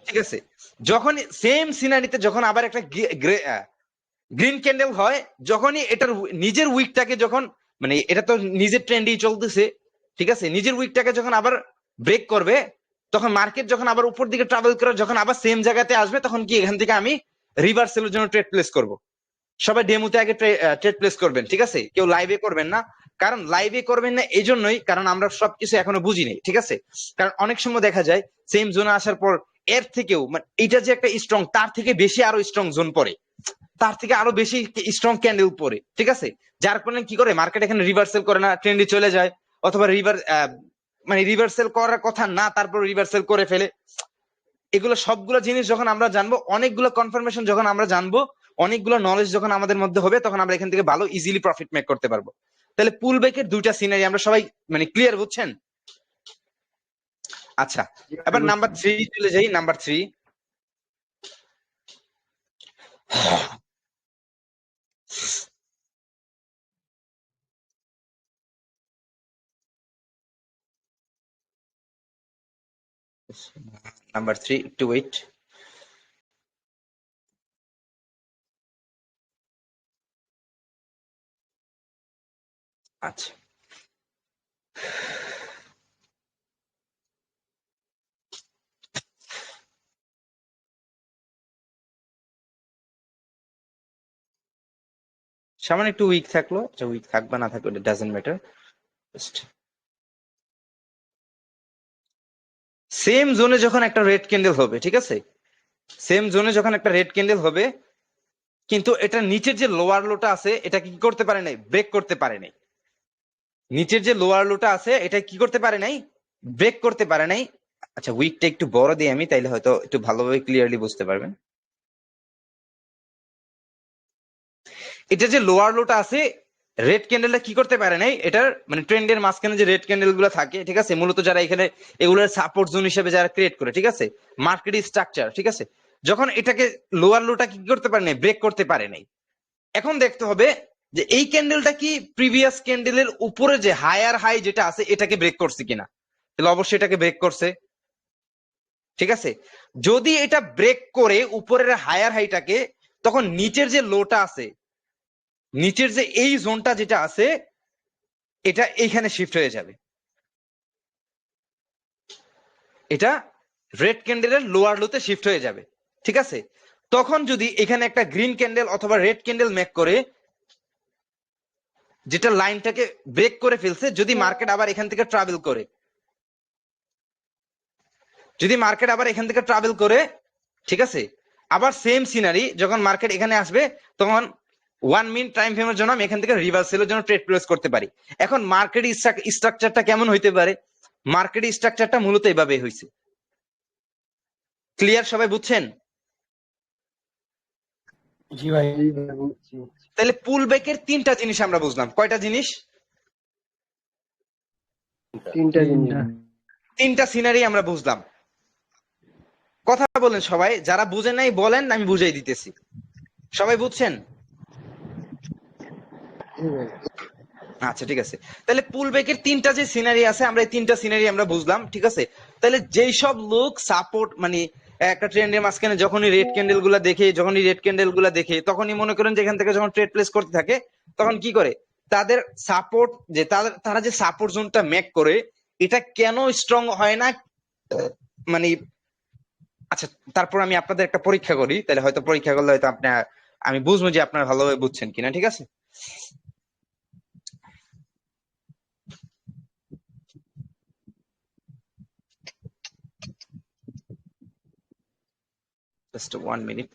ঠিক আছে। যখন সেম সিনারিতে যখন আবার একটা গ্রিন ক্যান্ডেল হয়, যখনই এটার নিজের উইকটাকে যখন, মানে এটা তো নিজের ট্রেন্ডই চলতেছে, ঠিক আছে, নিজের উইকটাকে যখন আবার ব্রেক করবে, তখন মার্কেট যখন আবার উপর দিকে ট্রাভেল করে যখন আবার সেম জায়গাতে আসবে, তখন কি এখান থেকে আমি রিভার্সালের জন্য ট্রেড প্লেস করব। সবাই ডেমোতে আগে ট্রেড প্লেস করবেন, ঠিক আছে, কেউ লাইভে করবেন না। কারণ লাইভে করবেন না এই জন্যই, কারণ আমরা সবকিছু এখনো বুঝিনি, ঠিক আছে। কারণ অনেক সময় দেখা যায় সেম জোনে আসার পর এর থেকেও, মানে এটা যে একটা স্ট্রং, তার থেকে বেশি আরো স্ট্রং জোন পড়ে, তার থেকে আরো বেশি স্ট্রং ক্যান্ডেল পরে, ঠিক আছে। যার কারণে কি করে মার্কেট এখানে রিভার্সাল করে না, ট্রেন্ডে চলে যায়, অথবা মানে রিভার্সাল করার কথা না, তারপর রিভার্সাল করে ফেলে। এগুলো সবগুলো জিনিস যখন আমরা জানবো, অনেকগুলো কনফার্মেশন যখন আমরা জানবো, অনেকগুলো নলেজ যখন আমাদের মধ্যে হবে তখন আমরা এখান থেকে ভালো ইজিলি প্রফিট মেক করতে পারবো। তাহলে পুল ব্যাকের দুইটা সিনারি আমরা সবাই মানে ক্লিয়ার, বুঝছেন? আচ্ছা, এবার নাম্বার 3 চলে যাই। নাম্বার 3, একটু ওয়েট। আচ্ছা, সামান্য একটু উইক থাকলো, আচ্ছা উইক থাকবে না থাকবে এটা ডাজন্ট ম্যাটার। সেম জোনে যখন একটা রেড ক্যান্ডেল হবে, ঠিক আছে, সেম জোনে যখন একটা রেড ক্যান্ডেল হবে, কিন্তু এটা নিচের যে লোয়ার লোটা আছে এটা কি করতে পারে নাই, ব্রেক করতে পারে নাই। নিচের যে লোয়ার লোটা আছে এটা কি করতে পারে নাই, ব্রেক করতে পারে নাই। আচ্ছা, উইকটা একটু বড় দিই আমি, তাইলে হয়তো একটু ভালোভাবে ক্লিয়ারলি বুঝতে পারবেন। এটা যে লোয়ার লোটা আছে, রেড ক্যান্ডেলটা কি করতে পারে নাই, এটার মানে ট্রেন্ডের মাঝখানে যে রেড ক্যান্ডেল গুলো থাকে, ঠিক আছে, মূলত যারা এখানে এগুলোর সাপোর্ট জোন হিসেবে যারা ক্রিয়েট করে, ঠিক আছে, মার্কেট স্ট্রাকচার, ঠিক আছে, যখন এটাকে লোয়ার লোটা কি করতে পারে নাই, ব্রেক করতে পারে নাই। এখন দেখতে হবে যে এই ক্যান্ডেলটা কি প্রিভিয়াস ক্যান্ডেলের উপরে যে হায়ার হাই যেটা আছে এটাকে ব্রেক করছে কিনা। তাহলে অবশ্যই এটাকে ব্রেক করছে, ঠিক আছে। যদি এটা ব্রেক করে উপরের হায়ার হাইটাকে, তখন নিচের যে লোটা আছে, নিচের যে এই জোনটা যেটা আছে, এটা এইখানে শিফট হয়ে যাবে। এটা রেড ক্যান্ডেলের লোয়ার লোতে শিফট হয়ে যাবে, ঠিক আছে। তখন যদি এখানে একটা গ্রিন ক্যান্ডেল অথবা রেড ক্যান্ডেল মেক করে, যেটা লাইনটাকে ব্রেক করে ফেলছে, যদি মার্কেট আবার এখান থেকে ট্রাভেল করে, যদি মার্কেট আবার এখান থেকে ট্রাভেল করে, ঠিক আছে, আবার সেম সিনারি যখন মার্কেট এখানে আসবে, তখন 1 মিনিট টাইম ফ্রেমের জন্য আমি এখান থেকে রিভার্সালের জন্য ট্রেড প্লেস করতে পারি। এখন মার্কেট স্ট্রাকচারটা কেমন হইতে পারে? মার্কেট স্ট্রাকচারটা মূলত এইভাবে হয়েছে। ক্লিয়ার, সবাই বুঝছেন? জি ভাই। তাহলে পুল ব্যাকের 3টা জিনিস আমরা বুঝলাম। কয়টা জিনিস? তিনটা। 3টা সিনারি আমরা বুঝলাম। কথা বলেন সবাই, যারা বুঝেন নাই বলেন, আমি বুঝাই দিতেছি। সবাই বুঝছেন? আচ্ছা, ঠিক আছে। তাহলে পুল ব্যাকের 3টা যে সিনারি আছে, আমরা এই 3টা সিনারি আমরা বুঝলাম, ঠিক আছে। তাহলে যেই সব লোক সাপোর্ট মানে একটা ট্রেন্ডের মাঝখানে যখনই রেড ক্যান্ডেল গুলা দেখে, তখনই মনে করেন যে এখান থেকে যখন ট্রেড প্লেস করতে থাকে, তখন কি করে, তাদের সাপোর্ট যে তারা যে সাপোর্ট জোনটা মেক করে, এটা কেন স্ট্রং হয় না মানে। আচ্ছা, তারপর আমি আপনাদের একটা পরীক্ষা করি, তাহলে হয়তো পরীক্ষা করলে হয়তো আমি বুঝবো যে আপনারা ভালোভাবে বুঝছেন কিনা, ঠিক আছে। Just 1 minute.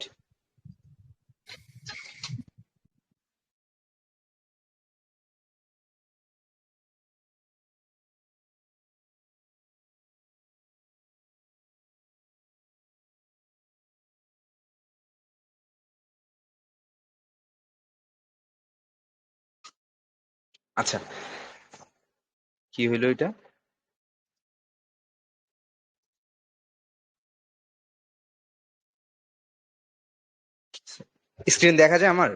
আচ্ছা, কি হইলো এটা? স্ক্রিন দেখা যায় আমার?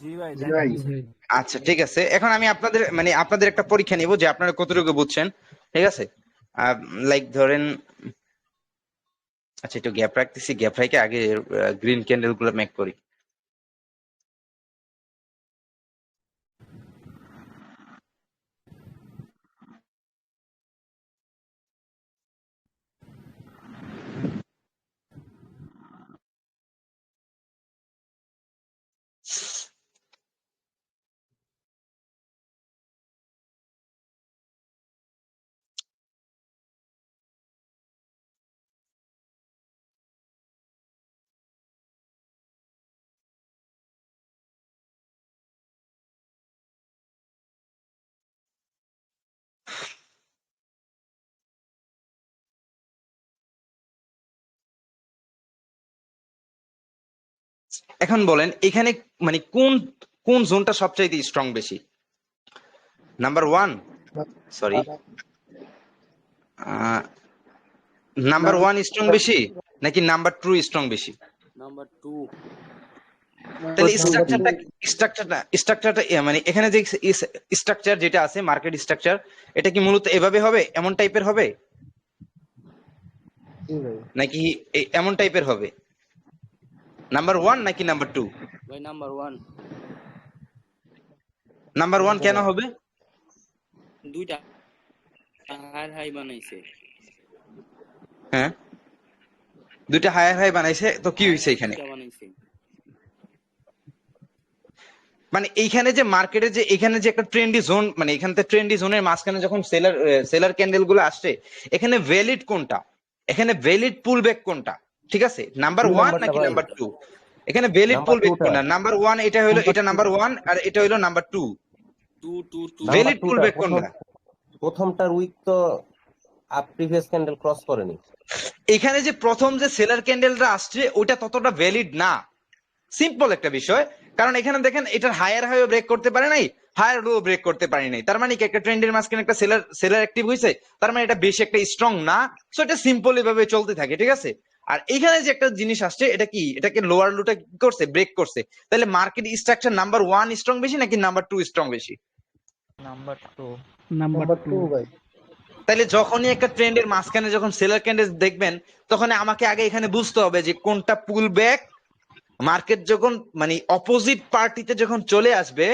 জি ভাই। আচ্ছা, ঠিক আছে। এখন আমি আপনাদের একটা পরীক্ষা নিব যে আপনারা কতটুকু বুঝছেন, ঠিক আছে। লাইক ধরেন, আচ্ছা একটু গ্যাপ রাখতেছি, গ্যাপ রেখে আগে গ্রিন ক্যান্ডেল গুলো মেক করি। এখন বলেন এখানে মানে কোন কোন জোনটা সবচাইতে স্ট্রং বেশি? Number one, sorry, number one strong বেশি নাকি নাম্বার টু স্ট্রং বেশি? Number 2. তাহলে নাম্বার টু। স্ট্রাকচারটা মানে এখানে যে স্ট্রাকচার যেটা আছে মার্কেট স্ট্রাকচার, এটা কি মূলত এভাবে হবে, এমন টাইপের হবে জি ভাই। নাকি এমন টাইপের হবে? নাম্বার ওয়ান নাকি number two? By number 1. Number one কেন হবে? দুইটা হাই বানাইছে। হ্যাঁ, দুইটা হায়ার হাই বানাইছে, তো কি হয়েছে এখানে? দুইটা বানাইছে। মানে এইখানে যে মার্কেটে যে এখানে যে একটা ট্রেন্ডি জোন, মানে এখান থেকে ট্রেন্ডি জোনের মাঝখানে যখন সেলার ক্যান্ডেল গুলো আসছে, এখানে ভ্যালিড কোনটা, এখানে ভ্যালিড পুল ব্যাক কোনটা? ঠিক আছে, নাম্বার দুই ওয়ান নাম্বারটা নাকি ভাই, নাম্বার টু? এখানে ভ্যালিড নাম্বার পুল ব্যাক টুটা, কোনটা? নাম্বার ওয়ান এটা হলো, এটা নাম্বার ওয়ান, আর এটা হলো নাম্বার টু। 2 নাম্বার ভ্যালিড পুল টুটা ব্যাক কোনটা? প্রথমটার উইক তো আপ প্রিভিয়াস ক্যান্ডেল ক্রস করেনি। এখানে যে প্রথম যে সেলার ক্যান্ডেলটা আসছে ওটা ততটা ভ্যালিড না, সিম্পল একটা বিষয়। কারণ এখানে দেখেন এটার হায়ার হাইও ব্রেক করতে পারে নাই, হায়ার লো ব্রেক করতে পারে নাই, তার মানে কি একটা ট্রেন্ডের মাঝখানে একটা সেলার অ্যাক্টিভ হয়েছে, তার মানে এটা বেশি একটা স্ট্রং না। সো এটা সিম্পল এভাবে চলতে থাকে, ঠিক আছে। আর এখানে যে একটা জিনিস আসছে, এটা কি, এটাকে লোয়ার লোটা কি করছে, ব্রেক করছে। তাহলে market structure number one strong বেশি নাকি নাম্বার টু স্ট্রং বেশি? Number number two. টু ভাই। তাহলে যখনই একটা ট্রেন্ডের মাঝখানে যখন সেলার ক্যান্ডেল দেখবেন, তখন আমাকে আগে এখানে বুঝতে হবে যে কোনটা পুল ব্যাক, মার্কেট যখন মানে অপোজিট পার্টিতে যখন চলে আসবে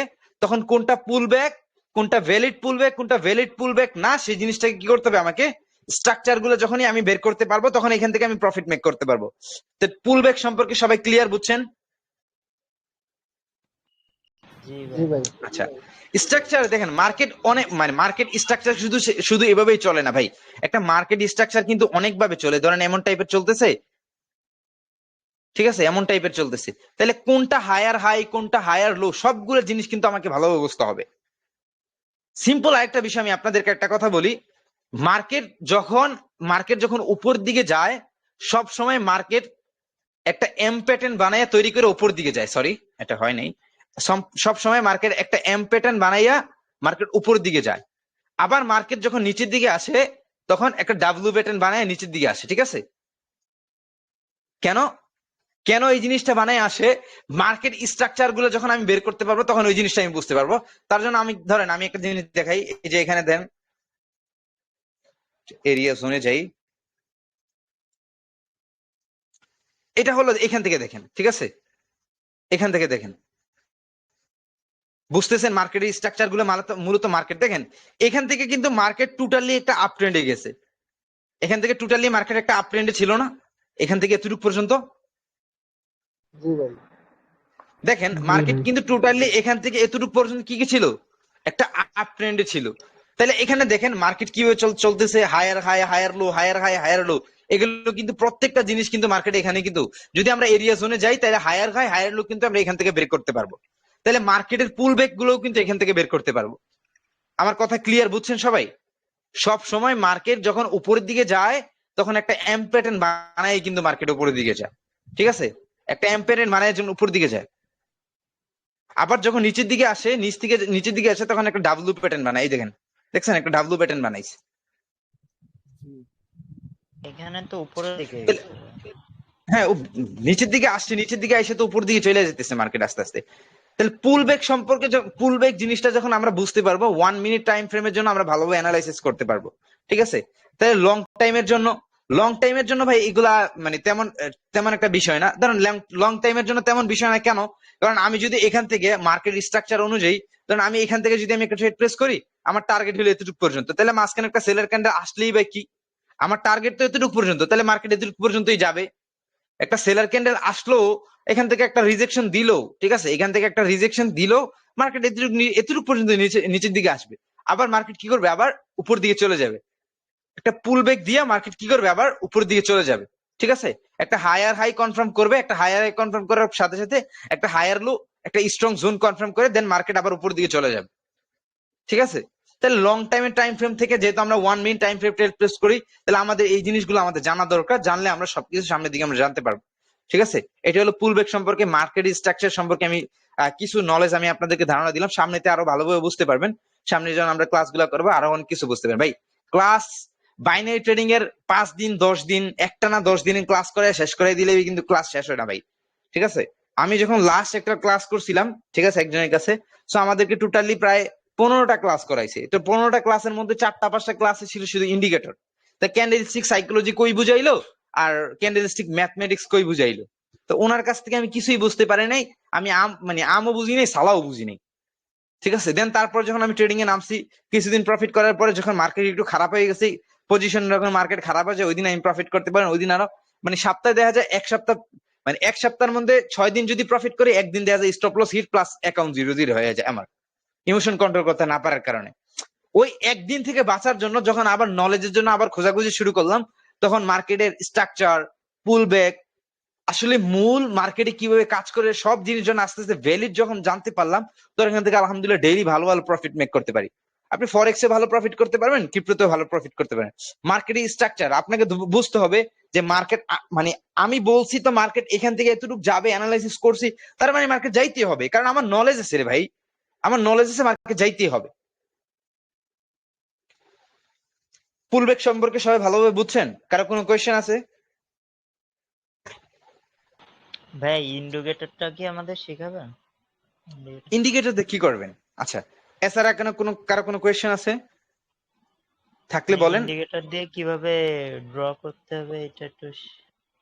তখন কোনটা পুল ব্যাক, কোনটা ভ্যালিড পুল ব্যাক, কোনটা ভ্যালিড পুল ব্যাক না, সেই জিনিসটাকে কি করতে হবে আমাকে, স্ট্রাকচার গুলো যখনই আমি বের করতে পারবো তখন এখান থেকে আমি প্রফিট মেক করতে পারবো। তো পুল ব্যাক সম্পর্কে সবাই ক্লিয়ার বুঝছেন? জি ভাই। আচ্ছা, স্ট্রাকচার দেখেন মার্কেট অনেক, মানে মার্কেট স্ট্রাকচার শুধু শুধু এভাবেই চলে না ভাই, একটা মার্কেট স্ট্রাকচার কিন্তু অনেক ভাবে চলে। ধরেন এমন টাইপের চলতেছে, ঠিক আছে, এমন টাইপের চলতেছে, তাহলে কোনটা হায়ার হাই কোনটা হায়ার লো সবগুলো জিনিস কিন্তু আমাকে ভালোভাবে বুঝতে হবে। সিম্পল আরেকটা বিষয় আমি আপনাদেরকে একটা কথা বলি, মার্কেট যখন উপর দিকে যায়, সব সময় মার্কেট একটা এম প্যাটার্ন বানাইয়া তৈরি করে উপর দিকে যায়, সরি এটা হয় নাই, সব সময় মার্কেট একটা এম প্যাটার্ন বানাইয়া মার্কেট উপর দিকে যায়। আবার মার্কেট যখন নিচের দিকে আসে তখন একটা ডাব্লিউ প্যাটার্ন বানায় নিচের দিকে আসে, ঠিক আছে। কেন কেন এই জিনিসটা বানায় আসে? মার্কেট স্ট্রাকচার গুলো যখন আমি বের করতে পারবো তখন ওই জিনিসটা আমি বুঝতে পারবো। তার জন্য আমি ধরেন আমি একটা জিনিস দেখাই, এই যে এখানে দেন এরিয়া জোনে যাই, এটা হলো এখান থেকে দেখেন, ঠিক আছে, এখান থেকে দেখেন, বুঝতেছেন মার্কেটের স্ট্রাকচার গুলো মূলত মার্কেট দেখেন, এখান থেকে কিন্তু মার্কেট টোটালি একটা আপ ট্রেন্ডে গেছে, এখান থেকে টোটালি মার্কেট একটা আপ ট্রেন্ডে ছিল না, এখান থেকে এতটুকু পর্যন্ত জি ভাই। দেখেন মার্কেট কিন্তু টোটালি এখান থেকে এতটুকু পর্যন্ত কি কি ছিল, একটা আপ ট্রেন্ডে ছিল। তাহলে এখানে দেখেন মার্কেট কিভাবে চলতেছে, higher high higher low, higher high higher low, এগুলো কিন্তু প্রত্যেকটা জিনিস কিন্তু মার্কেটে এখানে কিন্তু, যদি আমরা এরিয়া জোনে যাই তাহলে হায়ার হাই হায়ার লো কিন্তু আমরা এখান থেকে বের করতে পারবো। তাহলে মার্কেটের পুল ব্যাক গুলোও কিন্তু এখান থেকে বের করতে পারবো। আমার কথা ক্লিয়ার বুঝছেন সবাই? সব সময় মার্কেট যখন উপরের দিকে যায় তখন একটা এম প্যাটার্ন বানায় কিন্তু মার্কেট উপরের দিকে যায়, ঠিক আছে, একটা এম প্যাটার্ন বানায় যখন উপর দিকে যায়। আবার যখন নিচের দিকে আসে, নিচ থেকে নিচের দিকে আসে তখন একটা ডাব্লু প্যাটার্ন বানায়, এই দেখেন, দেখছেন একটা ডাব্লু প্যাটার্ন বানাইছে। এখানে তো উপরের দিকে হ্যাঁ, ও নিচের দিকে আসছে, নিচের দিকে এসে তো উপর দিকে চলে যেতেছে মার্কেট আস্তে আস্তে। তাহলে পুল ব্যাক সম্পর্কে, পুল ব্যাক জিনিসটা যখন আমরা বুঝতে পারবো 1 মিনিট টাইম ফ্রেমের জন্য আমরা ভালোভাবে অ্যানালাইসিস করতে পারবো, ঠিক আছে। তাহলে লং টাইমের জন্য ভাই এগুলা মানে তেমন একটা বিষয় না। ধরুন লং টাইমের জন্য তেমন বিষয় না, কেন? কারণ আমি যদি এখান থেকে মার্কেট স্ট্রাকচার অনুযায়ী, ধরুন আমি এখান থেকে যদি আমি একটা ট্রেড প্রেস করি, আমার টার্গেট হলো এতটুকু পর্যন্ত, তাহলে মাঝখানে একটা সেলার ক্যান্ডেল আসলেই বা কি, আমার টার্গেট তো এতটুকু পর্যন্ত, তাহলে মার্কেট এতটুকু পর্যন্তই যাবে। একটা সেলার ক্যান্ডেল আসলো, এখান থেকে একটা রিজেকশন দিল, ঠিক আছে, এখান থেকে একটা রিজেকশন দিল, মার্কেট এতটুকু পর্যন্ত নিচের দিকে আসবে, আবার মার্কেট কি করবে, আবার উপর দিকে চলে যাবে। একটা পুল ব্যাক দিয়ে মার্কেট কি করবে, আবার উপর দিকে চলে যাবে, ঠিক আছে। একটা হায়ার হাই কনফার্ম করবে, একটা হায়ার হাই কনফার্ম করার সাথে সাথে একটা হায়ার লো, একটা স্ট্রং জোন কনফার্ম করে দেন মার্কেট আবার উপর দিকে চলে যাবে, ঠিক আছে। তাহলে লং টাইমের টাইম ফ্রেম থেকে যেহেতু আমরা 1 minute time frame trade place করি, তাহলে আমাদের এই জিনিসগুলো আমাদের জানা দরকার, জানলে আমরা সবকিছু সামনের দিকে আমরা জানতে পারবো। ঠিক আছে, এটা হলো পুলব্যাক সম্পর্কে, মার্কেট স্ট্রাকচার সম্পর্কে আমি কিছু নলেজ আমি আপনাদেরকে ধারণা দিলাম। সামনেতে আরো ভালোভাবে বুঝতে পারবেন, সামনে যখন আমরা ক্লাসগুলো করবো আরো অনেক কিছু বুঝতে পারবেন। ভাই ক্লাস বাইনারি ট্রেডিং এর 5 দিন 10 দিন একটানা 10 দিনের ক্লাস করে শেষ করে দিলেই কিন্তু ক্লাস শেষ হয় না ভাই। ঠিক আছে, আমি যখন লাস্ট একটা ক্লাস করছিলাম, ঠিক আছে, একজনের কাছে, সো আমাদেরকে টোটালি প্রায় 15টা ক্লাস করাইছে। তো 15টা ক্লাসের মধ্যে 4টা 5টা ক্লাসে ছিল শুধু ইন্ডিকেটর। তা ক্যান্ডেলস্টিক সাইকোলজি কই বুঝাইলো আর ক্যান্ডেলস্টিক ম্যাথমেটিক্স কই বুঝাইলো। তো ওনার কাছ থেকে আমি কিছুই বুঝতে পারি নাই, আমি মানে আমও বুঝি নাই, সালাও বুঝি নাই। ঠিক আছে, দেন তারপর যখন আমি ট্রেডিং এ নামছি, কিছুদিন প্রফিট করার পরে যখন মার্কেট একটু খারাপ হয়ে গেছে, পজিশন যখন মার্কেট খারাপ হয়ে যায়, ওই দিন আমি প্রফিট করতে পারি, ওই দিন আরো মানে সপ্তাহে দেখা যায় এক সপ্তাহের মধ্যে 6 দিন যদি প্রফিট করি, একদিন দেখা যায় stop loss hit plus account 0-0 হয়ে যায় আমার ইমোশন কন্ট্রোল করতে না পারার কারণে। ওই একদিন থেকে বাঁচার জন্য যখন আবার নলেজের জন্য আবার খোঁজাখুঁজি শুরু করলাম, তখন মার্কেটের স্ট্রাকচার, পুল ব্যাক, আসলে মূল মার্কেটে কিভাবে কাজ করে সব জিনিস যখন আস্তে আস্তে ভ্যালিড যখন জানতে পারলাম, তো এখান থেকে আলহামদুলিল্লাহ ডেইলি ভালো ভালো প্রফিট মেক করতে পারি। আপনি ফরেক্সে ভালো প্রফিট করতে পারবেন, ক্রিপ্টোতে ভালো প্রফিট করতে পারেন। মার্কেটের স্ট্রাকচার আপনাকে বুঝতে হবে যে মার্কেট মানে আমি বলছি তো মার্কেট এখান থেকে এতটুকু যাবে, অ্যানালাইসিস করছি, তার মানে মার্কেট যাইতে হবে, কারণ আমার নলেজ আছে রে ভাই, আমার নলেজ আছে, মার্কেট যাইতেই হবে। পুলব্যাক সম্পর্কে সবাই ভালোভাবে বুঝছেন? কারো কোনো কোয়েশ্চেন আছে? ভাই ইন্ডিকেটরটা কি আমাদের শেখাবেন? ইন্ডিকেটর দিয়ে কি করবেন? আচ্ছা, এছাড়া কারো কোনো কোয়েশ্চেন আছে থাকলে বলেন। ইন্ডিকেটর দিয়ে কিভাবে ড্র করতে হবে এটা একটু